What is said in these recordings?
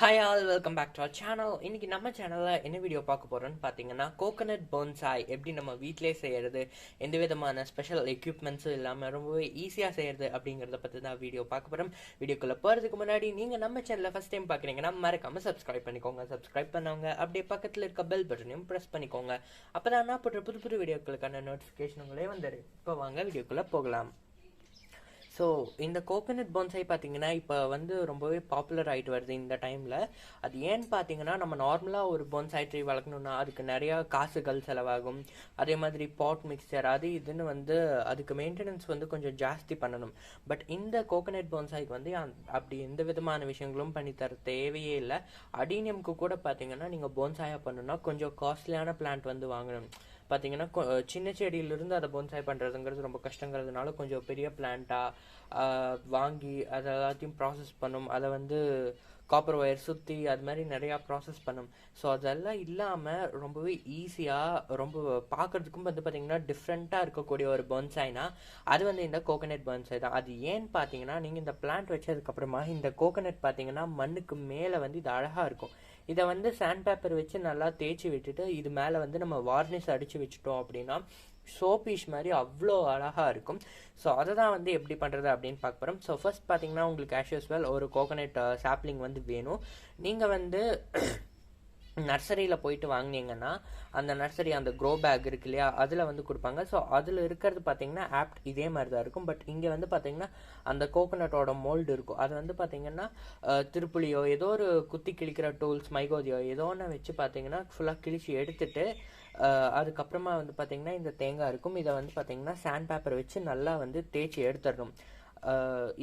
Hi all, welcome back to our channel. இன்னைக்கு நம்ம சேனல்ல என்ன வீடியோ பார்க்க போறோம்னு பாத்தீங்கன்னா கோகனட் போன்சாய் எப்படி நம்ம வீட்டிலே செய்யறது, எந்த விதமான ஸ்பெஷல் எக்யூப்மெண்ட்ஸும் இல்லாம ரொம்பவே ஈஸியா செய்யறது அப்படிங்கறத பத்தி தான் வீடியோ பார்க்க போறோம். வீடியோக்குள்ள போறதுக்கு முன்னாடி நீங்க நம்ம சேனலை ஃபர்ஸ்ட் டைம் பாக்குறீங்கன்னா மறக்காம சப்ஸ்கிரைப் பண்ணிக்கோங்க. சப்ஸ்கிரைப் பண்ணவங்க அப்படியே பக்கத்துல இருக்க பெல் பட்டனையும் பிரஸ் பண்ணிக்கோங்க. அப்பதான் நான் போடுற புது புது வீடியோக்களுக்கான நோட்டிபிகேஷன்களே வந்துடும். இப்போ வாங்க வீடியோக்குள்ள போகலாம். ஸோ இந்த கோகனட் போன்சாய் பார்த்தீங்கன்னா இப்போ வந்து ரொம்பவே பாப்புலர் ஆகிட்டு வருது இந்த டைமில். அது ஏன்னு பார்த்தீங்கன்னா நம்ம நார்மலாக ஒரு போன்சாய் ட்ரீ வளர்க்கணுன்னா அதுக்கு நிறையா காசுகள் செலவாகும். அதே மாதிரி பாட் மிக்சர் அது இதுன்னு வந்து அதுக்கு மெயின்டெனன்ஸ் வந்து கொஞ்சம் ஜாஸ்தி பண்ணணும். பட் இந்த கோகனட் போன்சாய்க்கு வந்து அப்படி எந்த விதமான விஷயங்களும் பண்ணித்தர தேவையே இல்லை. அடீனியம்க்கு கூட பார்த்தீங்கன்னா நீங்கள் போன்சாயாக பண்ணணும்னா கொஞ்சம் காஸ்ட்லியான பிளான்ட் வந்து வாங்கணும். பார்த்தீங்கன்னா சின்ன செடியிலிருந்து அதை போன்சாய் பண்ணுறதுங்கிறது ரொம்ப கஷ்டங்கிறதுனால கொஞ்சம் பெரிய பிளான்ட்டாக வாங்கி அதை எல்லாத்தையும் ப்ராசஸ் பண்ணும். அதை வந்து காப்பர் ஒயர் சுற்றி அது மாதிரி நிறையா ப்ராசஸ் பண்ணும். ஸோ அதெல்லாம் இல்லாமல் ரொம்பவே ஈஸியாக ரொம்ப பார்க்குறதுக்கும் வந்து பார்த்திங்கன்னா டிஃப்ரெண்ட்டாக இருக்கக்கூடிய ஒரு போன்சாய்னா அது வந்து இந்த கோகனட் போன்சாய் தான். அது ஏன்னு பார்த்தீங்கன்னா நீங்கள் இந்த பிளான்ட் வச்சதுக்கப்புறமா இந்த கோகனட் பார்த்தீங்கன்னா மண்ணுக்கு மேலே வந்து இது அழகாக இருக்கும். இதை வந்து சாண்ட் பேப்பர் வச்சு நல்லா தேய்ச்சி விட்டுட்டு இது மேலே வந்து நம்ம வார்னிஷ் அடித்து வச்சுட்டோம் அப்படின்னா சோபீஸ் மாதிரி அவ்வளோ அழகாக இருக்கும். ஸோ அதை தான் வந்து எப்படி பண்ணுறது அப்படின்னு பார்க்க போகிறோம். ஸோ ஃபர்ஸ்ட் பார்த்தீங்கன்னா உங்களுக்கு ஆஸ் யூஸ்வல் ஒரு கோகனட் சாப்ளிங் வந்து வேணும். நீங்கள் வந்து நர்சரியில் போயிட்டு வாங்கினீங்கன்னா அந்த நர்சரி அந்த க்ரோ பேக் இருக்கு இல்லையா அதில் வந்து கொடுப்பாங்க. ஸோ அதில் இருக்கிறது பார்த்தீங்கன்னா ஆப்ட் இதே மாதிரி தான் இருக்கும். பட் இங்கே வந்து பார்த்தீங்கன்னா அந்த கோகனட்டோட மோல்டு இருக்கும். அது வந்து பார்த்தீங்கன்னா திருப்புளியோ ஏதோ ஒரு குத்தி கிழிக்கிற டூல்ஸ் மைகோதியோ ஏதோ ஒன்று வச்சு பார்த்தீங்கன்னா ஃபுல்லாக கிழிச்சு எடுத்துட்டு அதுக்கப்புறமா வந்து பார்த்தீங்கன்னா இந்த தேங்காய் இருக்கும். இதை வந்து பார்த்தீங்கன்னா சாண்ட் பேப்பர் வச்சு நல்லா வந்து தேய்ச்சி எடுத்துடணும்.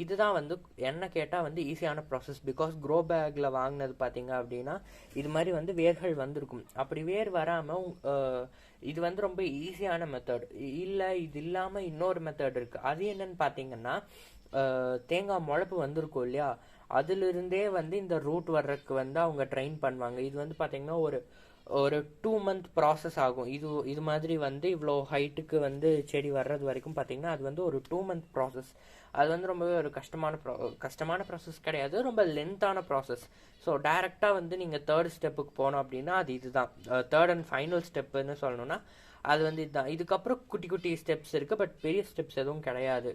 இதுதான் வந்து என்ன கேட்டால் வந்து ஈஸியான ப்ராசஸ். பிகாஸ் க்ரோ பேக்கில் வாங்கினது பார்த்தீங்க அப்படின்னா இது மாதிரி வந்து வேர்கள் வந்திருக்கும். அப்படி வேர் வராமல் இது வந்து ரொம்ப ஈஸியான மெத்தட் இல்லை. இது இல்லாமல் இன்னொரு மெத்தட் இருக்குது. அது என்னன்னு பார்த்தீங்கன்னா தேங்காய் முளப்பு வந்திருக்கும் இல்லையா அதிலிருந்தே வந்து இந்த ரூட் வர்றதுக்கு வந்து அவங்க ட்ரெயின் பண்ணுவாங்க. இது வந்து பார்த்தீங்கன்னா ஒரு 2 month ப்ராசஸ் ஆகும். இது மாதிரி வந்து இவ்வளோ ஹைட்டுக்கு வந்து செடி வர்றது வரைக்கும் பார்த்தீங்கன்னா அது வந்து ஒரு 2 month ப்ராசஸ். அது வந்து ரொம்பவே ஒரு கஷ்டமான ப்ராசஸ் கிடையாது, ரொம்ப லென்த்தான ப்ராசஸ். ஸோ டைரெக்டாக வந்து நீங்கள் தேர்ட் ஸ்டெப்புக்கு போனோம் அப்படின்னா அது இதுதான் தேர்ட் அண்ட் ஃபைனல் ஸ்டெப்புன்னு சொல்லணும்னா அது வந்து இதுதான். இதுக்கப்புறம் குட்டி குட்டி ஸ்டெப்ஸ் இருக்குது, பட் பெரிய ஸ்டெப்ஸ் எதுவும் கிடையாது.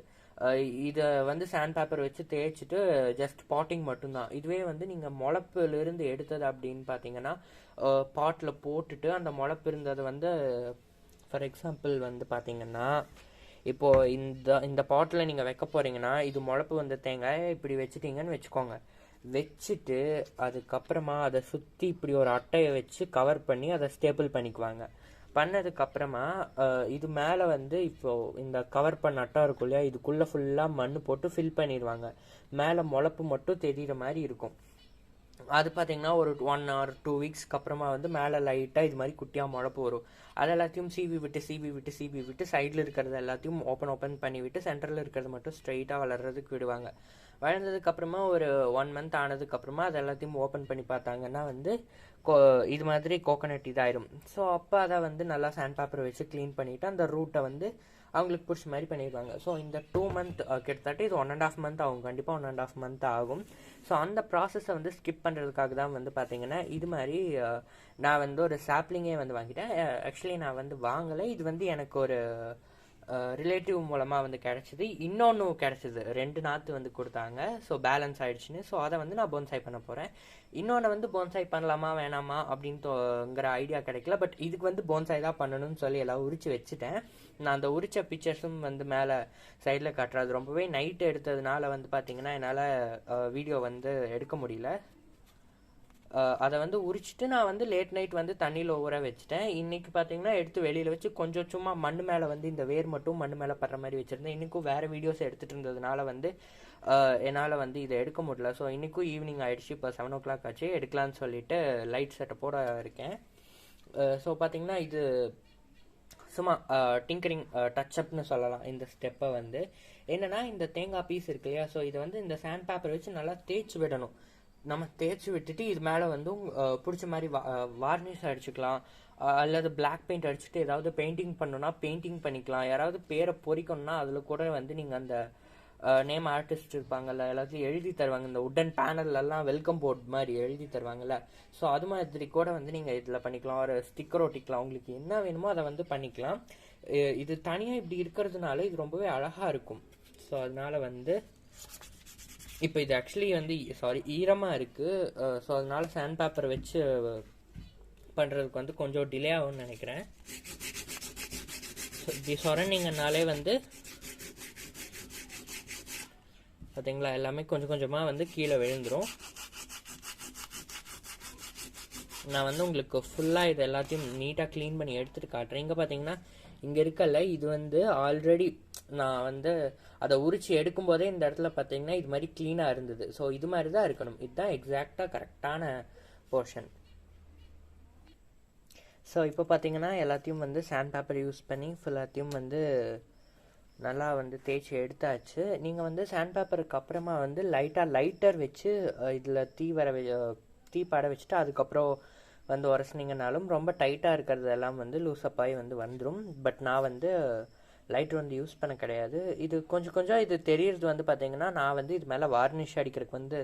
இதை வந்து சாண்ட் பேப்பர் வச்சு தேய்ச்சிட்டு ஜஸ்ட் பாட்டிங் மட்டும்தான். இதுவே வந்து நீங்கள் முளப்பிலிருந்து எடுத்தது அப்படின்னு பார்த்தீங்கன்னா பாட்டில் போட்டுட்டு அந்த முளப்பு இருந்ததை வந்து ஃபார் எக்ஸாம்பிள் வந்து பார்த்தீங்கன்னா இப்போது இந்த பாட்டில் நீங்கள் வைக்க போகிறீங்கன்னா இது முளப்பு வந்த தேங்காயை இப்படி வச்சுட்டீங்கன்னு வச்சுக்கோங்க. வச்சுட்டு அதுக்கப்புறமா அதை சுற்றி இப்படி ஒரு அட்டையை வச்சு கவர் பண்ணி அதை ஸ்டேபிள் பண்ணிக்குவாங்க. பண்ணதுக்கப்புறமா இது மேலே வந்து இப்போது இந்த கவர் பண்ண அட்டை இருக்கும் இல்லையா இதுக்குள்ளே ஃபுல்லாக மண் போட்டு ஃபில் பண்ணிடுவாங்க. மேலே முளப்பு மட்டும் தெரிகிற மாதிரி இருக்கும். அது பார்த்தீங்கன்னா ஒரு 1 or 2 weeksக்கு அப்புறமா வந்து மேலே லைட்டாக இது மாதிரி குட்டியாக முளப்பு வரும். அது எல்லாத்தையும் சீவி விட்டு சைடில் இருக்கிறது எல்லாத்தையும் ஓப்பன் பண்ணி விட்டு சென்டரில் இருக்கிறது மட்டும் ஸ்ட்ரைட்டாக வளர்கிறதுக்கு விடுவாங்க. வளர்ந்ததுக்கப்புறமா ஒரு 1 month ஆனதுக்கப்புறமா அது எல்லாத்தையும் ஓப்பன் பண்ணி பார்த்தாங்கன்னா வந்து இது மாதிரி கோகனட் இதாயிரும். ஸோ அப்போ அதை வந்து நல்லா சாண்ட் பேப்பர் வச்சு க்ளீன் பண்ணிவிட்டு அந்த ரூட்டை வந்து அவங்களுக்கு பிடிச்ச மாதிரி பண்ணிடுவாங்க. ஸோ இந்த 2 month கிட்டத்தட்ட இது 1.5 month ஆகும். கண்டிப்பாக 1.5 month ஆகும். ஸோ அந்த ப்ராசஸை வந்து ஸ்கிப் பண்ணுறதுக்காக தான் வந்து பார்த்தீங்கன்னா இது மாதிரி நான் வந்து ஒரு சாப்ளிங்கே வந்து வாங்கிட்டேன். ஆக்சுவலி நான் வந்து வாங்கலை, இது வந்து எனக்கு ஒரு ரிலேட்டிவ் மூலமாக வந்து கிடச்சிது. இன்னொன்று கிடச்சிது, 2 நாற்று வந்து கொடுத்தாங்க. So balance ஆகிடுச்சின்னு. ஸோ அதை வந்து நான் போன்சாய் பண்ண போகிறேன். இன்னொன்று வந்து போன்சாய் பண்ணலாமா வேணாமா அப்படின்ட்டுங்கிற ஐடியா கிடைக்கல. பட் இதுக்கு வந்து போன்சாய் தான் பண்ணணும்னு சொல்லி எல்லாம் உரிச்சு வச்சுட்டேன். நான் அந்த உரிச்ச பிக்சர்ஸும் வந்து மேலே சைடில் காட்டுறேன். அது ரொம்பவே நைட்டு எடுத்ததுனால வந்து பார்த்தீங்கன்னா என்னால் வீடியோ வந்து எடுக்க முடியல. அதை வந்து உரிச்சிட்டு நான் வந்து லேட் நைட் வந்து தண்ணியில் ஊற வச்சுட்டேன். இன்றைக்கி பார்த்தீங்கன்னா எடுத்து வெளியில் வச்சு கொஞ்சம் சும்மா மண் மேலே வந்து இந்த வேர் மட்டும் மண் மேலே படுற மாதிரி வச்சுருந்தேன். இன்றைக்கும் வேறு வீடியோஸ் எடுத்துகிட்டு இருந்ததுனால வந்து என்னால் வந்து இதை எடுக்க முடியல. ஸோ இன்றைக்கும் ஈவினிங் ஆகிடுச்சு. இப்போ 7 o'clock ஆச்சு. எடுக்கலான்னு சொல்லிட்டு லைட் செட்டப்போட இருக்கேன். ஸோ பார்த்தீங்கன்னா இது சும்மா டிங்கரிங் டச்சப்னு சொல்லலாம். இந்த ஸ்டெப்பை வந்து என்னென்னா இந்த தேங்காய் பீஸ் இருக்கு இல்லையா ஸோ இதை வந்து இந்த சாண்ட் பேப்பர் வச்சு நல்லா தேய்ச்சி விடணும். நம்ம தேய்ச்சி விட்டுட்டு இது மேலே வந்து பிடிச்ச மாதிரி வார்னிஷ் அடிச்சுக்கலாம். அல்லது பிளாக் பெயிண்ட் அடிச்சுட்டு ஏதாவது பெயிண்டிங் பண்ணணும்னா பெயிண்டிங் பண்ணிக்கலாம். யாராவது பேரை பொறிக்கணும்னா அதில் கூட வந்து நீங்கள் அந்த நேம் ஆர்டிஸ்ட் இருப்பாங்கல்ல, எல்லாத்தையும் எழுதி தருவாங்க. இந்த உட்டன் பேனல்லாம் வெல்கம் போர்ட் மாதிரி எழுதி தருவாங்கல்ல. ஸோ அது மாதிரி கூட வந்து நீங்கள் இதில் பண்ணிக்கலாம். ஒரு ஸ்டிக்கர் ஒட்டிக்கலாம், உங்களுக்கு என்ன வேணுமோ அதை வந்து பண்ணிக்கலாம். இது தனியாக இப்படி இருக்கிறதுனால இது ரொம்பவே அழகாக இருக்கும். ஸோ அதனால வந்து இப்போ இது ஆக்சுவலி வந்து ஈரமாக இருக்குது. ஸோ அதனால சாண்ட் பேப்பரை வச்சு பண்ணுறதுக்கு வந்து கொஞ்சம் டிலே ஆகும்னு நினைக்கிறேன். ஸோ இப்படி சொரண்டிங்கனாலே வந்து பார்த்தீங்களா எல்லாமே கொஞ்சம் கொஞ்சமாக வந்து கீழே விழுந்துடும். நான் வந்து உங்களுக்கு ஃபுல்லாக இது எல்லாத்தையும் நீட்டாக க்ளீன் பண்ணி எடுத்துகிட்டு காட்டுறேன். இங்கே பார்த்தீங்கன்னா இங்கே இருக்கல, இது வந்து ஆல்ரெடி நான் வந்து அதை உரிச்சு எடுக்கும்போதே இந்த இடத்துல பார்த்தீங்கன்னா இது மாதிரி க்ளீனாக இருந்தது. ஸோ இது மாதிரி தான் இருக்கணும். இதுதான் எக்ஸாக்டாக கரெக்டான போர்ஷன். ஸோ இப்போ பார்த்தீங்கன்னா எல்லாத்தையும் வந்து சாண்ட் பேப்பர் யூஸ் பண்ணி ஃபுல்லாத்தையும் வந்து நல்லா வந்து தேய்ச்சி எடுத்தாச்சு. நீங்கள் வந்து சாண்ட் பேப்பருக்கு அப்புறமா வந்து லைட்டர் வச்சு இதில் தீ பட வச்சுட்டு அதுக்கப்புறம் வந்து உரசினீங்கனாலும் ரொம்ப டைட்டாக இருக்கிறதெல்லாம் வந்து லூசப் ஆகி வந்து வந்துடும். பட் நான் வந்து லைட்டர் வந்து யூஸ் பண்ண கிடையாது. இது கொஞ்சம் இது தெரியறது வந்து பார்த்தீங்கன்னா நான் வந்து இது மேலே வார்னிஷ் அடிக்கிறதுக்கு வந்து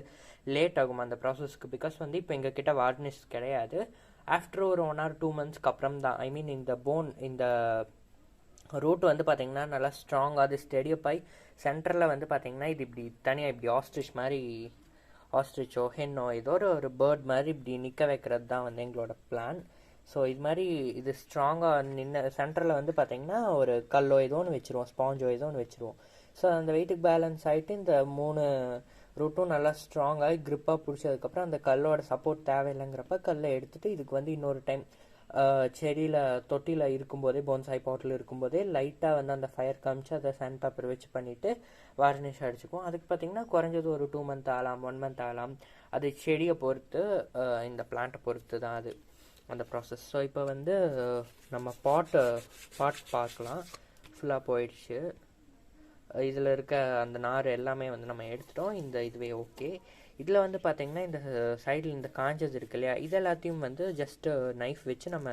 லேட் ஆகும் அந்த ப்ராசஸ்க்கு. பிகாஸ் வந்து இப்போ எங்கள் கிட்ட வார்னிஷ் கிடையாது. ஆஃப்டர் ஒரு 1 or 2 months அப்புறம் தான், ஐ மீன் இந்த ரூட் வந்து பார்த்தீங்கன்னா நல்லா ஸ்ட்ராங்காக அது ஸ்டெடியப் ஆகி சென்டரில் வந்து பார்த்தீங்கன்னா இது இப்படி தனியாக இப்படி ஆஸ்ட்ரிச்சோ ஹென்னோ ஏதோ ஒரு பேர்ட் மாதிரி இப்படி நிற்க வைக்கிறது தான் வந்து எங்களோட பிளான். ஸோ இது மாதிரி இது ஸ்ட்ராங்காக நின்று சென்டரில் வந்து பார்த்தீங்கன்னா ஒரு கல்லோ ஏதோ ஒன்று வச்சுருவோம், ஸ்பாஞ்சோ ஏதோ ஒன்று வச்சுருவோம். ஸோ அந்த வெயிட்டுக்கு பேலன்ஸ் ஆகிட்டு இந்த 3 ரூட்டும் நல்லா ஸ்ட்ராங்காகி க்ரிப்பாக பிடிச்சதுக்கப்புறம் அந்த கல்லோட சப்போர்ட் தேவையில்லைங்கிறப்ப கல்லை எடுத்துகிட்டு இதுக்கு வந்து இன்னொரு டைம் தொட்டியில் இருக்கும்போதே போன்சாய் பாட்டில் இருக்கும்போதே லைட்டாக வந்து அந்த ஃபயர் காமிச்சு அதை சாண்ட் பேப்பர் வச்சு பண்ணிவிட்டு வார்னிஷ் அடிச்சுக்குவோம். அதுக்கு பார்த்திங்கன்னா குறைஞ்சது ஒரு 2 months ஆகலாம், 1 month ஆகலாம். அது செடியை பொறுத்து இந்த பிளான்ட்டை பொறுத்து தான் அது அந்த ப்ராசஸ். ஸோ இப்போ வந்து நம்ம பாட் பார்க்கலாம். ஃபுல்லாக போயிடுச்சு. இதில் இருக்க அந்த நார் எல்லாமே வந்து நம்ம எடுத்துட்டோம். இதுவே ஓகே. இதில் வந்து பார்த்திங்கன்னா இந்த சைடில் இந்த காஞ்சது இருக்கு இல்லையா, இது எல்லாத்தையும் வந்து ஜஸ்ட்டு நைஃப் வச்சு நம்ம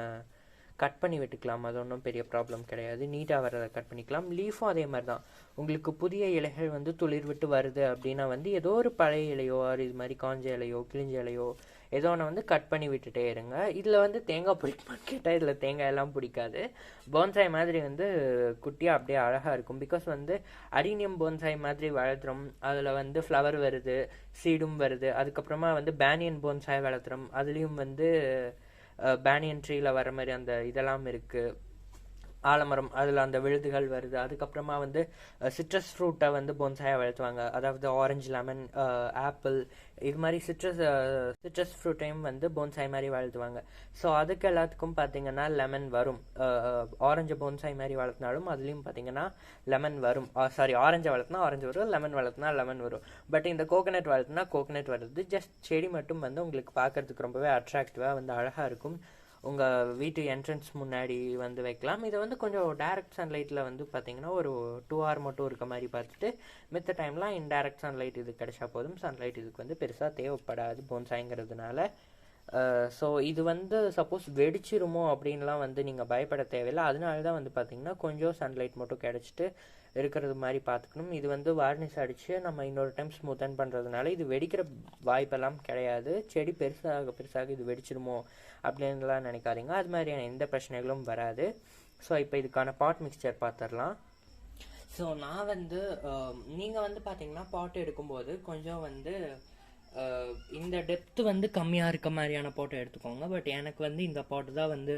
கட் பண்ணி விட்டுக்கலாம். அது ஒன்றும் பெரிய ப்ராப்ளம் கிடையாது. நீட்டாக வரதை கட் பண்ணிக்கலாம். லீஃபும் அதே மாதிரி தான். உங்களுக்கு புதிய இலைகள் வந்து துளிர் விட்டு வருது அப்படின்னா வந்து ஏதோ ஒரு பழைய இலையோ இது மாதிரி காஞ்ச இலையோ கிழிஞ்ச இலையோ ஏதோ ஒன்று வந்து கட் பண்ணி விட்டுட்டே இருங்க. இதில் வந்து தேங்காய் பிடிக்குமான்னு கேட்டால் இதில் தேங்காய் எல்லாம் பிடிக்காது. போன்சாய் மாதிரி வந்து குட்டியாக அப்படியே அழகாக இருக்கும். பிகாஸ் வந்து அடீனியம் போன்சாய் மாதிரி வளர்த்துறோம், அதில் வந்து ஃப்ளவர் வருது, சீடும் வருது. அதுக்கப்புறமா வந்து பேனியன் போன்சாய் வளர்த்துறோம், அதுலேயும் வந்து பேனியன் ட்ரீயில் வர மாதிரி அந்த இதெல்லாம் இருக்குது, ஆலமரம், அதில் அந்த விழுதுகள் வருது. அதுக்கப்புறமா வந்து சிட்ரஸ் ஃப்ரூட்டை வந்து போன்சாயாக வளர்த்துவாங்க. அதாவது ஆரஞ்சு, லெமன், ஆப்பிள் இது மாதிரி சிட்ரஸ் ஃப்ரூட்டையும் வந்து போன்சாய் மாதிரி வளர்த்துவாங்க. ஸோ அதுக்கு எல்லாத்துக்கும் பார்த்தீங்கன்னா லெமன் வரும். ஆரஞ்சு போன்சாய் மாதிரி வளர்த்தினாலும் அதுலேயும் பார்த்தீங்கன்னா லெமன் வரும். ஆரஞ்சை வளர்த்தினா ஆரஞ்சு வரும், லெமன் வளர்த்தினா லெமன் வரும். பட் இந்த கோகனட் வளர்த்தினா கோகனட் வருது. ஜஸ்ட் செடி மட்டும் வந்து உங்களுக்கு பார்க்கறதுக்கு ரொம்பவே அட்ராக்டிவாக வந்து அழகாக இருக்கும். உங்கள் வீட்டு என்ட்ரன்ஸ் முன்னாடி வந்து வைக்கலாம். இதை வந்து கொஞ்சம் டைரக்ட் சன்லைட்டில் வந்து பார்த்தீங்கன்னா ஒரு 2 hour மட்டும் இருக்க மாதிரி பார்த்துட்டு மித்த டைம்லாம் இன்டைரக்ட் சன்லைட் இது கிடைச்சா போதும். சன்லைட் இதுக்கு வந்து பெருசாக தேவைப்படாது போன்சாய்ங்கிறதுனால. ஸோ இது வந்து சப்போஸ் வெடிச்சிருமோ அப்படின்லாம் வந்து நீங்கள் பயப்பட தேவையில்லை. அதனால தான் வந்து பார்த்திங்கன்னா கொஞ்சம் சன்லைட் மட்டும் கிடச்சிட்டு இருக்கிறது மாதிரி பார்த்துக்கணும். இது வந்து வார்னிஷ் அடித்து நம்ம இன்னொரு டைம் ஸ்மூத்தன் பண்ணுறதுனால இது வெடிக்கிற வாய்ப்பெல்லாம் கிடையாது. செடி பெருசாக இது வெடிச்சிருமோ அப்படின்லாம் நினைக்காதீங்க. அது மாதிரியான எந்த பிரச்சனைகளும் வராது. ஸோ இப்போ இதுக்கான பாட் மிக்சர் பார்த்துடலாம். ஸோ நான் வந்து நீங்கள் வந்து பார்த்தீங்கன்னா பாட் எடுக்கும்போது கொஞ்சம் வந்து இந்த டெப்த்து வந்து கம்மியாக இருக்க மாதிரியான பாட்டை எடுத்துக்கோங்க. பட் எனக்கு வந்து இந்த பாட்டு தான் வந்து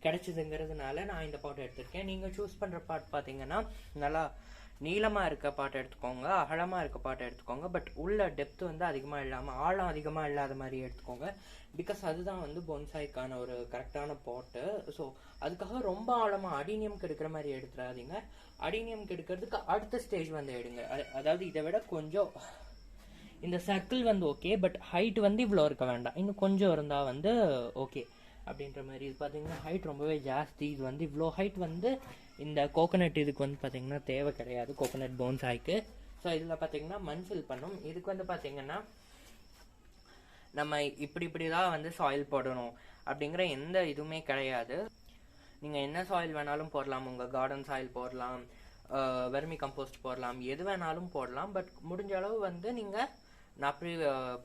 கிடச்சிதுங்கிறதுனால நான் இந்த பாட்டை எடுத்திருக்கேன். நீங்கள் சூஸ் பண்ணுற பாட் பார்த்தீங்கன்னா நல்லா நீளமாக இருக்க பாட்டை எடுத்துக்கோங்க, அகலமாக இருக்க பாட்டை எடுத்துக்கோங்க. பட் உள்ள டெப்த்து வந்து அதிகமாக இல்லாமல் ஆழம் அதிகமாக இல்லாத மாதிரி எடுத்துக்கோங்க. பிகாஸ் அதுதான் வந்து போன்சாய்க்கான ஒரு கரெக்டான பாட்டு. ஸோ அதுக்காக ரொம்ப ஆழமாக அடீனியம்க்கு எடுக்கிற மாதிரி எடுத்துடாதீங்க. அடீனியம்க்கு எடுக்கிறதுக்கு அடுத்த ஸ்டேஜ் வந்து எடுங்க. அதாவது இதை விட கொஞ்சம் இந்த சர்க்கிள் வந்து ஓகே, பட் ஹைட் வந்து இவ்வளோ இருக்க வேண்டாம், இன்னும் கொஞ்சம் இருந்தால் வந்து ஓகே அப்படின்ற மாதிரி. இது பார்த்தீங்கன்னா ஹைட் ரொம்பவே ஜாஸ்தி. இது வந்து இவ்வளோ ஹைட் வந்து இந்த கோகனட் இதுக்கு வந்து பார்த்தீங்கன்னா தேவை கிடையாது, கோகனட் போன்சாய்க்கு. ஸோ இதில் பார்த்தீங்கன்னா மண் ஃபில் பண்ணும். இதுக்கு வந்து பார்த்தீங்கன்னா நம்ம இப்படி தான் வந்து சாயில் போடணும் அப்படிங்கிற எந்த இதுவுமே கிடையாது. நீங்கள் என்ன சாயில் வேணாலும் போடலாம். உங்கள் கார்டன் சாயில் போடலாம், வெர்மி கம்போஸ்ட் போடலாம், எது வேணாலும் போடலாம். பட் முடிஞ்ச அளவு வந்து நீங்கள் நான்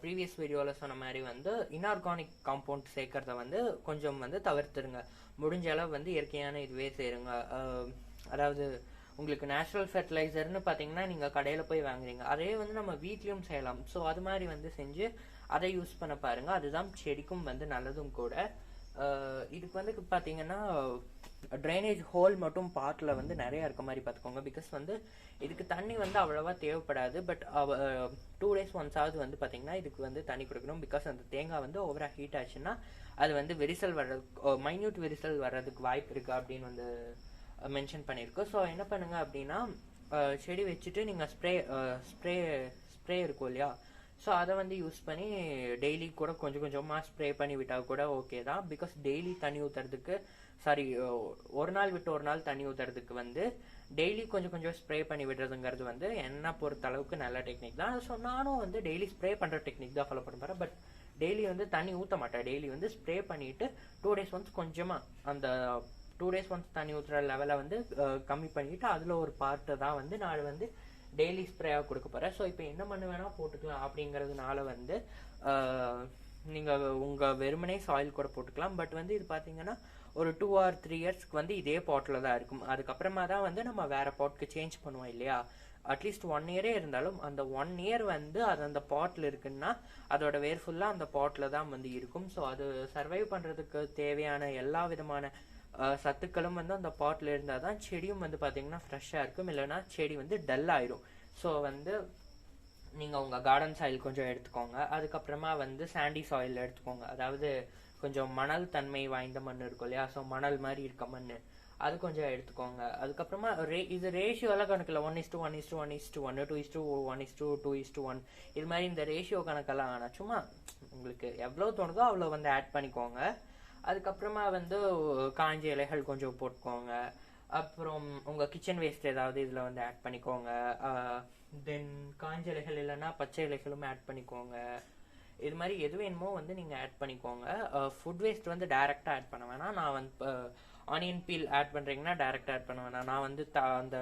ப்ரீவியஸ் வீடியோவில் சொன்ன மாதிரி வந்து இன்ஆர்கானிக் காம்பவுண்ட் சேர்க்கறத வந்து கொஞ்சம் வந்து தவிர்த்துருங்க. முடிஞ்ச அளவு வந்து இயற்கையான இதுவே சேருங்க. அதாவது உங்களுக்கு நேச்சுரல் ஃபெர்டிலைசர்னு பார்த்தீங்கன்னா நீங்கள் கடையில் போய் வாங்குறீங்க, அதே வந்து நம்ம வீட்லேயும் செய்யலாம். ஸோ அது மாதிரி வந்து செஞ்சு அதை யூஸ் பண்ண பாருங்கள். அதுதான் செடிக்கும் வந்து நல்லதும் கூட. இதுக்கு வந்து பார்த்தீங்கன்னா ட்ரைனேஜ் ஹோல் மட்டும் பாட்டில் வந்து நிறையா இருக்க மாதிரி பார்த்துக்கோங்க. பிகாஸ் வந்து இதுக்கு தண்ணி வந்து அவ்வளோவா தேவைப்படாது. பட் 2 days ஒன்ஸாவது வந்து பார்த்தீங்கன்னா இதுக்கு வந்து தண்ணி கொடுக்கணும். பிகாஸ் அந்த தேங்காய் வந்து ஓவராக ஹீட் ஆச்சுன்னா அது வந்து விரிசல் வர்றதுக்கு, மைன்யூட் விரிசல் வர்றதுக்கு வாய்ப்பு இருக்குது அப்படின்னு வந்து மென்ஷன் பண்ணியிருக்கு. ஸோ என்ன பண்ணுங்க அப்படின்னா செடி வச்சுட்டு நீங்கள் ஸ்ப்ரே இருக்கும் இல்லையா, ஸோ அதை வந்து யூஸ் பண்ணி டெய்லி கூட கொஞ்சம் கொஞ்சமாக ஸ்ப்ரே பண்ணி விட்டால் கூட ஓகே தான். பிகாஸ் டெய்லி தண்ணி ஊற்றுறதுக்கு, ஒரு நாள் விட்டு ஒரு நாள் தண்ணி ஊற்றுறதுக்கு வந்து டெய்லி கொஞ்சம் கொஞ்சம் ஸ்ப்ரே பண்ணி விடுறதுங்கிறது வந்து என்ன பொறுத்த அளவுக்கு நல்ல டெக்னிக் தான். ஸோ நானும் வந்து டெய்லி ஸ்ப்ரே பண்ணுற டெக்னிக் தான் ஃபாலோ பண்ண போகிறேன். பட் டெய்லி வந்து தண்ணி ஊற்ற மாட்டேன். டெய்லி வந்து ஸ்ப்ரே பண்ணிவிட்டு 2 days ஒன்ஸ் கொஞ்சமாக அந்த 2 days ஒன்ஸ் தண்ணி ஊற்றுற லெவலை வந்து கம்மி பண்ணிவிட்டு அதில் ஒரு பார்ட்டை தான் வந்து நான் வந்து டெய்லி ஸ்ப்ரேயாக கொடுக்க போகிறேன். ஸோ இப்போ என்ன மண்ணு வேணால் போட்டுக்கலாம் அப்படிங்கிறதுனால வந்து நீங்கள் உங்கள் வெறுமனே சாயில் கூட போட்டுக்கலாம். பட் வந்து இது பார்த்தீங்கன்னா ஒரு 2 or 3 yearsக்கு வந்து இதே பாட்டில் தான் இருக்கும். அதுக்கப்புறமா தான் வந்து நம்ம வேறு பாட்டுக்கு சேஞ்ச் பண்ணுவோம் இல்லையா. அட்லீஸ்ட் 1 year இருந்தாலும் அந்த 1 year வந்து அது அந்த பாட்டில் இருக்குன்னா அதோட வேர் ஃபுல்லாக அந்த பாட்டில் தான் வந்து இருக்கும். ஸோ அது சர்வைவ் பண்ணுறதுக்கு தேவையான எல்லா விதமான சத்துக்களும் வந்து அந்த பாட்டில் இருந்தால் தான் செடியும் வந்து பார்த்தீங்கன்னா ஃப்ரெஷ்ஷாக இருக்கும். இல்லைன்னா செடி வந்து டல் ஆயிரும். ஸோ வந்து நீங்கள் உங்கள் கார்டன் சாயில் கொஞ்சம் எடுத்துக்கோங்க. அதுக்கப்புறமா வந்து சாண்டி சாயில் எடுத்துக்கோங்க. அதாவது கொஞ்சம் மணல் தன்மை வாய்ந்த மண் இருக்கும் இல்லையா, ஸோ மணல் மாதிரி இருக்க மண் அது கொஞ்சம் எடுத்துக்கோங்க. அதுக்கப்புறமா இது ரேஷியோலாம் கணக்கில் 1:1:1:1 2:1:2:1 இது மாதிரி இந்த ரேஷியோ கணக்கெல்லாம் ஆனால் சும்மா உங்களுக்கு எவ்வளோ தோணுதோ அவ்வளோ வந்து ஆட் பண்ணிக்கோங்க. அதுக்கப்புறமா வந்து காஞ்ச இலைகள் கொஞ்சம் போட்டுக்கோங்க. அப்புறம் உங்கள் கிச்சன் வேஸ்ட் ஏதாவது இதில் வந்து ஆட் பண்ணிக்கோங்க. தென் காஞ்ச இலைகள் இல்லைன்னா பச்சை இலைகளும் ஆட் பண்ணிக்கோங்க. இது மாதிரி எது வேணுமோ வந்து நீங்கள் ஆட் பண்ணிக்கோங்க. ஃபுட் வேஸ்ட் வந்து டைரெக்டாக ஆட் பண்ண வேணாம். நான் வந்து ஆனியன் பீல் ஆட் பண்ணுறீங்கன்னா டைரெக்டாக ஆட் பண்ண வேணாம். நான் வந்து அந்த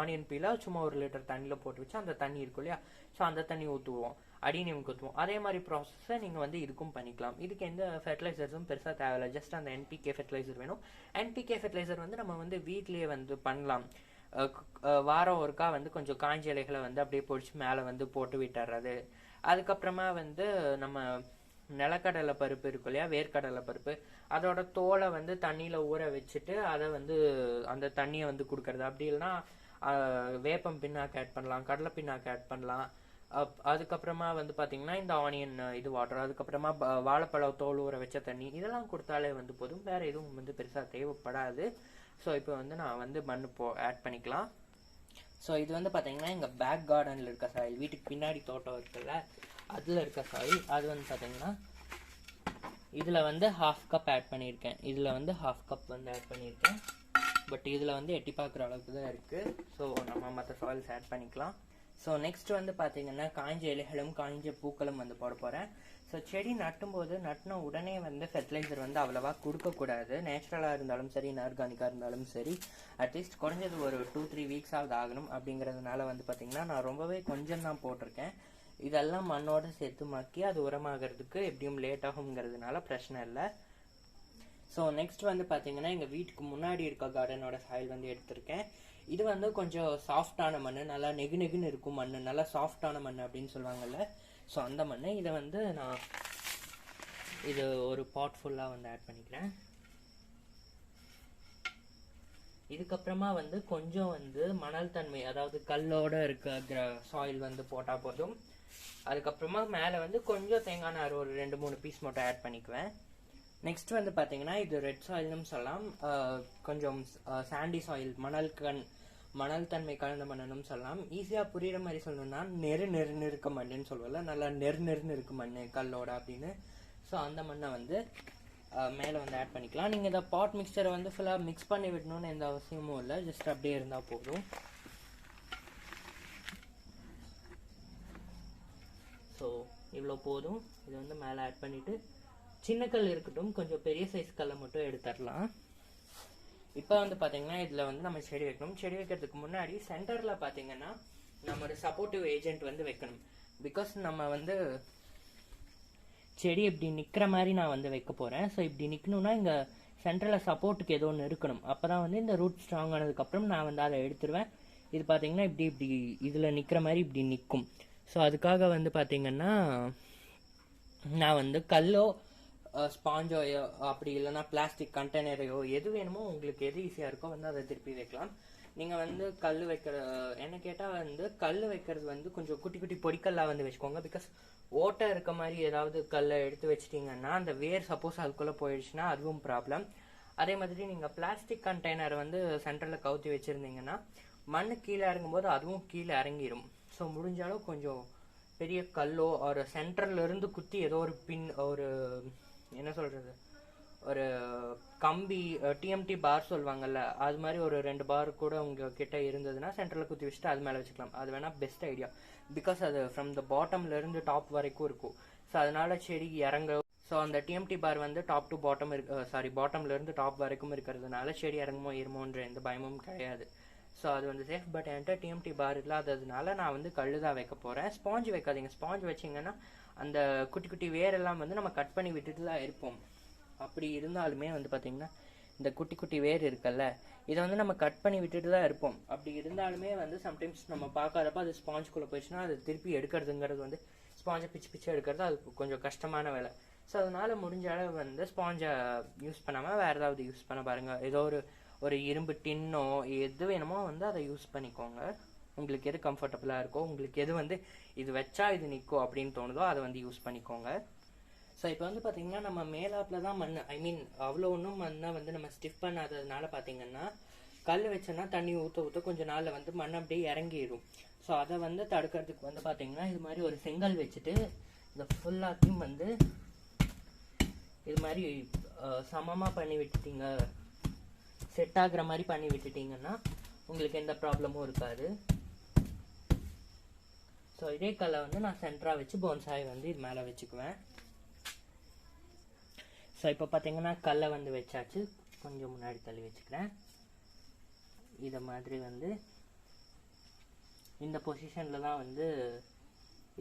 ஆனியன் பீலை சும்மா 1 லிட்டர் தண்ணியில் போட்டு வச்சு அந்த தண்ணி இருக்கும் இல்லையா, ஸோ அந்த தண்ணி ஊற்றுவோம், அடினியம் ஊற்றுவோம். அதே மாதிரி ப்ராசஸை நீங்கள் வந்து இதுக்கும் பண்ணிக்கலாம். இதுக்கு எந்த ஃபெர்டிலைசர்ஸும் பெருசாக தேவையில்லை. ஜஸ்ட் அந்த என்பிகே ஃபெர்டிலைசர் வேணும். என்பிகே ஃபெர்டிலைசர் வந்து நம்ம வந்து வீட்லேயே வந்து பண்ணலாம். வாரம் ஒருக்கா வந்து கொஞ்சம் காஞ்ச இலைகளை வந்து அப்படியே பொடிச்சு மேலே வந்து போட்டு விட்டுறது. அதுக்கப்புறமா வந்து நம்ம நிலக்கடலை பருப்பு இருக்கும் இல்லையா, வேர்க்கடலை பருப்பு, அதோட தோலை வந்து தண்ணியில் ஊற வச்சுட்டு அதை வந்து அந்த தண்ணியை வந்து கொடுக்கறது. அப்படி இல்லைன்னா வேப்பம் பின்னாக்கு ஆட் பண்ணலாம், கடலை பின்னாக்கு ஆட் பண்ணலாம். அதுக்கப்புறமா வந்து பார்த்தீங்கன்னா இந்த ஆனியன் இது வாட்டர், அதுக்கப்புறமா வாழைப்பழ தோல் ஊற வச்ச தண்ணி, இதெல்லாம் கொடுத்தாலே வந்து போதும். வேறு எதுவும் வந்து பெருசாக தேவைப்படாது. ஸோ இப்போ வந்து நான் வந்து மண் ஆட் பண்ணிக்கலாம். ஸோ இது வந்து பார்த்தீங்கன்னா எங்கள் பேக் கார்டனில் இருக்க சாயில், வீட்டுக்கு பின்னாடி தோட்டம் இருக்குல்ல அதில் இருக்க சாயில். அது வந்து பார்த்தீங்கன்னா இதில் வந்து 1/2 cup ஆட் பண்ணியிருக்கேன். இதில் வந்து 1/2 cup வந்து ஆட் பண்ணியிருக்கேன். பட் இதில் வந்து எட்டி பார்க்குற அளவுக்கு தான் இருக்குது. ஸோ நம்ம மற்ற சாயில்ஸ் ஆட் பண்ணிக்கலாம். ஸோ நெக்ஸ்ட் வந்து பார்த்தீங்கன்னா காய்ஞ்ச இலைகளும் காய்ஞ்ச பூக்களும் வந்து போட போகிறேன். ஸோ செடி நட்டும்போது நட்டின உடனே வந்து ஃபெர்டிலைசர் வந்து அவ்வளோவா கொடுக்கக்கூடாது. நேச்சுரலாக இருந்தாலும் சரி, இன்ஆர்கானிக்காக இருந்தாலும் சரி, அட்லீஸ்ட் குறைஞ்சது ஒரு 2-3 வீக்ஸாவது ஆகணும். அப்படிங்கிறதுனால வந்து பார்த்தீங்கன்னா நான் ரொம்பவே கொஞ்சம் தான் போட்டிருக்கேன். இதெல்லாம் மண்ணோடு சேர்த்து மக்கி அது உரமாகிறதுக்கு எப்படியும் லேட் ஆகுங்கிறதுனால பிரச்சனை இல்லை. ஸோ நெக்ஸ்ட் வந்து பார்த்தீங்கன்னா எங்கள் வீட்டுக்கு முன்னாடி இருக்க கார்டனோட சாயில் வந்து எடுத்திருக்கேன். இது வந்து கொஞ்சம் சாஃப்டான மண், நல்லா நெகு நெகுன்னு இருக்கும் மண், நல்லா சாஃப்டான மண் அப்படின்னு சொல்லுவாங்கல்ல, ஸோ அந்த மண். இதை வந்து நான் இது ஒரு பாட் ஃபுல்லாக வந்து ஆட் பண்ணிக்கிறேன். இதுக்கப்புறமா வந்து கொஞ்சம் வந்து மணல் தன்மை, அதாவது கல்லோட இருக்க சாயில் வந்து போட்டால் போதும். அதுக்கப்புறமா மேலே வந்து கொஞ்சம் தேங்காய் நார் ஒரு 2-3 பீஸ் மட்டும் ஆட் பண்ணிக்குவேன். நெக்ஸ்ட் வந்து பார்த்தீங்கன்னா இது ரெட் சாயில்னு சொல்லலாம், கொஞ்சம் சாண்டி சாயில், மணல் தன்மை கலந்த மண்ணுன்னு சொல்லலாம். ஈஸியாக புரியுற மாதிரி சொல்லணும்னா நெருன்னு இருக்க மண்ணுன்னு சொல்லுவல, நல்லா நெருன்னு இருக்கு மண் கல்லோட அப்படின்னு. ஸோ அந்த மண்ணை வந்து மேலே வந்து ஆட் பண்ணிக்கலாம். நீங்கள் இந்த பாட் மிக்சரை வந்து ஃபுல்லாக மிக்ஸ் பண்ணி விடணும்னு எந்த அவசியமும் இல்லை, ஜஸ்ட் அப்படியே இருந்தால் போதும். ஸோ இவ்வளோ போதும். இது வந்து மேலே ஆட் பண்ணிவிட்டு சின்ன கல் இருக்கட்டும், கொஞ்சம் பெரிய சைஸ் கல்லை மட்டும் எடுத்துடலாம். இப்போ வந்து பார்த்தீங்கன்னா இதில் வந்து நம்ம செடி வைக்கணும். செடி வைக்கிறதுக்கு முன்னாடி சென்டரில் பார்த்தீங்கன்னா நம்ம ஒரு சப்போர்ட்டிவ் ஏஜென்ட் வந்து வைக்கணும். பிகாஸ் நம்ம வந்து செடி இப்படி நிற்கிற மாதிரி நான் வந்து வைக்க போகிறேன். ஸோ இப்படி நிற்கணும்னா இங்கே சென்டரில் சப்போர்ட்டுக்கு ஏதோ ஒன்று இருக்கணும். அப்போ தான் வந்து இந்த ரூட் ஸ்ட்ராங் ஆனதுக்கப்புறம் நான் வந்து அதை எடுத்துருவேன். இது பார்த்தீங்கன்னா இப்படி இதில் நிற்கிற மாதிரி இப்படி நிற்கும். ஸோ அதுக்காக வந்து பார்த்தீங்கன்னா நான் வந்து கல்லோ ஸ்பாஞ்சோ அப்படி இல்லைனா பிளாஸ்டிக் கண்டெய்னரையோ எது வேணுமோ உங்களுக்கு எது ஈஸியாக இருக்கோ வந்து அதை திருப்பி வைக்கலாம். நீங்கள் வந்து கல் வைக்கிற என்ன கேட்டால் வந்து கல் வைக்கிறது வந்து கொஞ்சம் குட்டி குட்டி பொடிக்கல்லாக வந்து வச்சுக்கோங்க. பிகாஸ் ஓட்டை இருக்க மாதிரி ஏதாவது கல்லை எடுத்து வச்சிட்டிங்கன்னா அந்த வேர் சப்போஸ் அதுக்குள்ளே போயிடுச்சுன்னா அதுவும் ப்ராப்ளம். அதே மாதிரி நீங்கள் பிளாஸ்டிக் கண்டெய்னர் வந்து சென்டரில் கவுத்தி வச்சுருந்தீங்கன்னா மண் கீழே இறங்கும்போது அதுவும் கீழே இறங்கிடும். ஸோ முடிஞ்சாலும் கொஞ்சம் பெரிய கல்லோ ஒரு சென்டர்லேருந்து குத்தி ஏதோ ஒரு பின் ஒரு என்ன சொல்கிறது ஒரு கம்பி டிஎம்டி பார் சொல்லுவாங்கல்ல அது மாதிரி ஒரு 2 பார் கூட உங்ககிட்ட இருந்ததுன்னா சென்டரில் குத்தி வச்சுட்டு அது மேலே வச்சுக்கலாம். அது வேணால் பெஸ்ட் ஐடியா. பிகாஸ் அது ஃப்ரம் த பாட்டம்லேருந்து டாப் வரைக்கும் இருக்கும். ஸோ அதனால செடி இறங்க ஸோ அந்த டிஎம்டி பார் வந்து டாப் டு பாட்டம் பாட்டம்லேருந்து டாப் வரைக்கும் இருக்கிறதுனால செடி இறங்குமோ இருமோன்ற எந்த பயமும் கிடையாது. ஸோ அது வந்து சேஃப். பட் என்கிட்ட டிஎம்டி பார் இல்லாததுனால நான் வந்து கல் தான் வைக்க போகிறேன். ஸ்பாஞ்ச் வைக்காதீங்க. ஸ்பாஞ்ச் வச்சிங்கன்னா அந்த குட்டி குட்டி வேரெல்லாம் வந்து நம்ம கட் பண்ணி விட்டுட்டு தான் இருப்போம். அப்படி இருந்தாலுமே வந்து பார்த்திங்கன்னா இந்த குட்டி குட்டி வேர் இருக்குல்ல இதை வந்து நம்ம கட் பண்ணி விட்டுட்டு தான் இருப்போம். அப்படி இருந்தாலுமே வந்து சம்டைம்ஸ் நம்ம பார்க்காதப்ப அது ஸ்பாஞ்சுக்குள்ளே போயிடுச்சுன்னா அது திருப்பி எடுக்கிறதுங்கிறது வந்து ஸ்பாஞ்சை பிச்சு எடுக்கிறது அது கொஞ்சம் கஷ்டமான வேலை. ஸோ அதனால் முடிஞ்ச அளவு வந்து ஸ்பாஞ்சை யூஸ் பண்ணாமல் வேறு ஏதாவது யூஸ் பண்ண பாருங்கள். ஏதோ ஒரு இரும்பு டின்னோ எது வேணுமோ வந்து அதை யூஸ் பண்ணிக்கோங்க. உங்களுக்கு எது கம்ஃபர்டபுளாக இருக்கோ உங்களுக்கு எது வந்து இது வச்சா இது நிற்கும் அப்படின்னு தோணுதோ அதை வந்து யூஸ் பண்ணிக்கோங்க. ஸோ இப்போ வந்து பார்த்திங்கன்னா நம்ம மேலாப்பில் தான் மண் அவ்வளோ ஒன்றும் மண்ணை வந்து நம்ம ஸ்டிஃப் பண்ணாததுனால பார்த்திங்கன்னா கல் வச்சோன்னா தண்ணி ஊற்ற கொஞ்சம் நாளில் வந்து மண் அப்படியே இறங்கிடும். ஸோ அதை வந்து தடுக்கிறதுக்கு வந்து பார்த்திங்கன்னா இது மாதிரி ஒரு செங்கல் வச்சுட்டு இந்த ஃபுல்லாத்தையும் வந்து இது மாதிரி சமமாக பண்ணி விட்டுட்டீங்க செட் ஆகுற மாதிரி பண்ணி விட்டுட்டிங்கன்னா உங்களுக்கு எந்த ப்ராப்ளமும் இருக்காது. ஸோ இதே கல்லை வந்து நான் சென்டராக வச்சு போன்சாய் வந்து இது மேலே வச்சுக்குவேன். ஸோ இப்போ பார்த்தீங்கன்னா கல்லை வந்து வச்சாச்சு. கொஞ்சம் முன்னாடி தள்ளி வச்சுக்கிறேன். இதை மாதிரி வந்து இந்த பொசிஷனில் தான் வந்து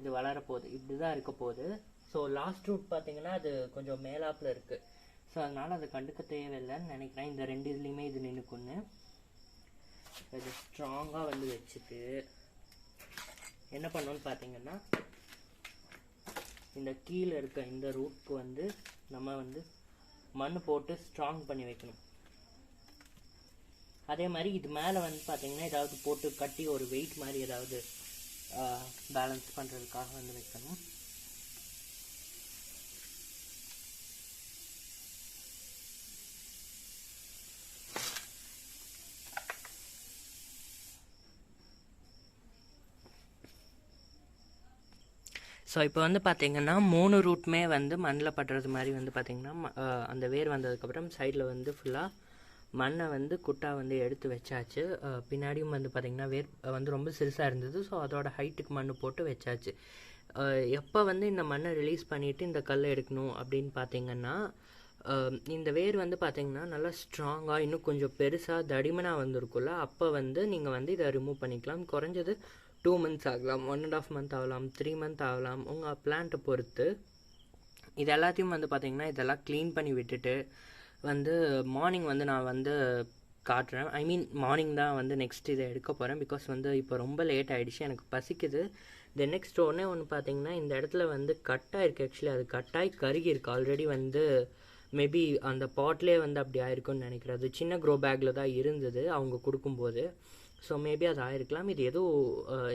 இது வளரப்போகுது. இப்படி தான் இருக்க போகுது. ஸோ லாஸ்ட் ரூட் பார்த்தீங்கன்னா அது கொஞ்சம் மேலாப்பில் இருக்குது. ஸோ அதனால் அதை கண்டுக்க தேவையில்லைன்னு நினைக்கிறேன். இந்த 2 இதுலேயுமே இது நின்றுக்குன்னு இது ஸ்ட்ராங்காக வந்து வச்சுட்டு என்ன பண்ணோன்னு பார்த்தீங்கன்னா இந்த கீழே இருக்க இந்த ரூட்க்கு வந்து நம்ம வந்து மண் போட்டு ஸ்ட்ராங் பண்ணி வைக்கணும். அதே மாதிரி இது மேலே வந்து பார்த்தீங்கன்னா ஏதாவது போட்டு கட்டி ஒரு வெயிட் மாதிரி ஏதாவது பேலன்ஸ் பண்ணுறதுக்காக வந்து வைக்கணும். ஸோ இப்போ வந்து பார்த்திங்கன்னா 3 ரூட்டுமே வந்து மண்ணில் படுறது மாதிரி வந்து பார்த்திங்கன்னா அந்த வேர் வந்ததுக்கப்புறம் சைடில் வந்து ஃபுல்லாக மண்ணை வந்து குட்டாக வந்து எடுத்து வச்சாச்சு. பின்னாடியும் வந்து பார்த்திங்கன்னா வேர் வந்து ரொம்ப சிறுசாக இருந்தது. ஸோ அதோட ஹைட்டுக்கு மண் போட்டு வச்சாச்சு. எப்போ வந்து இந்த மண்ணை ரிலீஸ் பண்ணிவிட்டு இந்த கல்லை எடுக்கணும் அப்படின்னு பார்த்திங்கன்னா இந்த வேர் வந்து பார்த்திங்கன்னா நல்லா ஸ்ட்ராங்காக இன்னும் கொஞ்சம் பெருசாக தடிமனாக வந்துருக்குல்ல அப்போ வந்து நீங்கள் வந்து இதை ரிமூவ் பண்ணிக்கலாம். குறைஞ்சது 2 months ஆகலாம், 1.5 month ஆகலாம், 3 month ஆகலாம், உங்கள் பிளான்ட்டை பொறுத்து. இது எல்லாத்தையும் வந்து பார்த்திங்கன்னா இதெல்லாம் க்ளீன் பண்ணி விட்டுட்டு வந்து மார்னிங் வந்து நான் வந்து காட்டுறேன். மார்னிங் தான் வந்து நெக்ஸ்ட் இதை எடுக்க போகிறேன். பிகாஸ் வந்து இப்போ ரொம்ப லேட் ஆகிடுச்சு, எனக்கு பசிக்குது. தென் நெக்ஸ்ட் ஒன்று பார்த்திங்கன்னா இந்த இடத்துல வந்து கட்டாயிருக்கு. ஆக்சுவலி அது கட்டாய் கருகி இருக்குது ஆல்ரெடி. வந்து மேபி அந்த பாட்லேயே வந்து அப்படி ஆயிருக்குன்னு நினைக்கிறேன். அது சின்ன க்ரோ பேக்கில் தான் இருந்தது அவங்க கொடுக்கும்போது. ஸோ மேபி அது ஆயிருக்கலாம். இது எதுவும்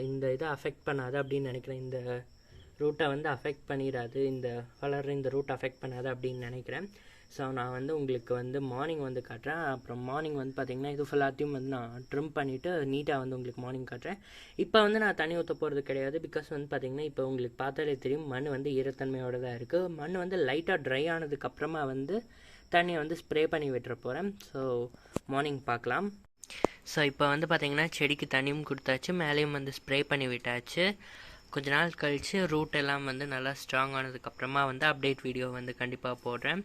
இந்த இதை அஃபெக்ட் பண்ணாது அப்படின்னு நினைக்கிறேன். இந்த ரூட்டை வந்து அஃபெக்ட் பண்ணிடாது, இந்த வளர்கிற இந்த ரூட் அஃபெக்ட் பண்ணாது அப்படின்னு நினைக்கிறேன். ஸோ நான் வந்து உங்களுக்கு வந்து மார்னிங் வந்து காட்டுறேன். அப்புறம் மார்னிங் வந்து பார்த்திங்கன்னா இது ஃபுல்லாத்தையும் வந்து நான் ட்ரிம் பண்ணிவிட்டு நீட்டாக வந்து உங்களுக்கு மார்னிங் காட்டுறேன். இப்போ வந்து நான் தண்ணி ஊற்ற போகிறது கிடையாது. பிகாஸ் வந்து பார்த்திங்கன்னா இப்போ உங்களுக்கு பார்த்தாலே தெரியும் மண் வந்து ஈரத்தன்மையோடு தான் இருக்குது. மண் வந்து லைட்டாக ட்ரை ஆனதுக்கப்புறமா வந்து தண்ணியை வந்து ஸ்ப்ரே பண்ணி விட்டுற போகிறேன். ஸோ மார்னிங் பார்க்கலாம். ஸோ இப்போ வந்து பார்த்திங்கன்னா செடிக்கு தண்ணியும் கொடுத்தாச்சு, மேலேயும் வந்து ஸ்ப்ரே பண்ணி விட்டாச்சு. கொஞ்ச நாள் கழித்து ரூட் எல்லாம் வந்து நல்லா ஸ்ட்ராங் ஆனதுக்கப்புறமா வந்து அப்டேட் வீடியோ வந்து கண்டிப்பாக போடுறேன்.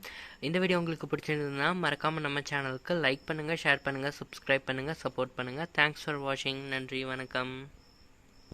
இந்த வீடியோ உங்களுக்கு பிடிச்சிருந்ததுன்னா மறக்காமல் நம்ம சேனலுக்கு லைக் பண்ணுங்கள், ஷேர் பண்ணுங்கள், சப்ஸ்கிரைப் பண்ணுங்கள், சப்போர்ட் பண்ணுங்கள். தேங்க்ஸ் ஃபார் வாட்சிங். நன்றி, வணக்கம்.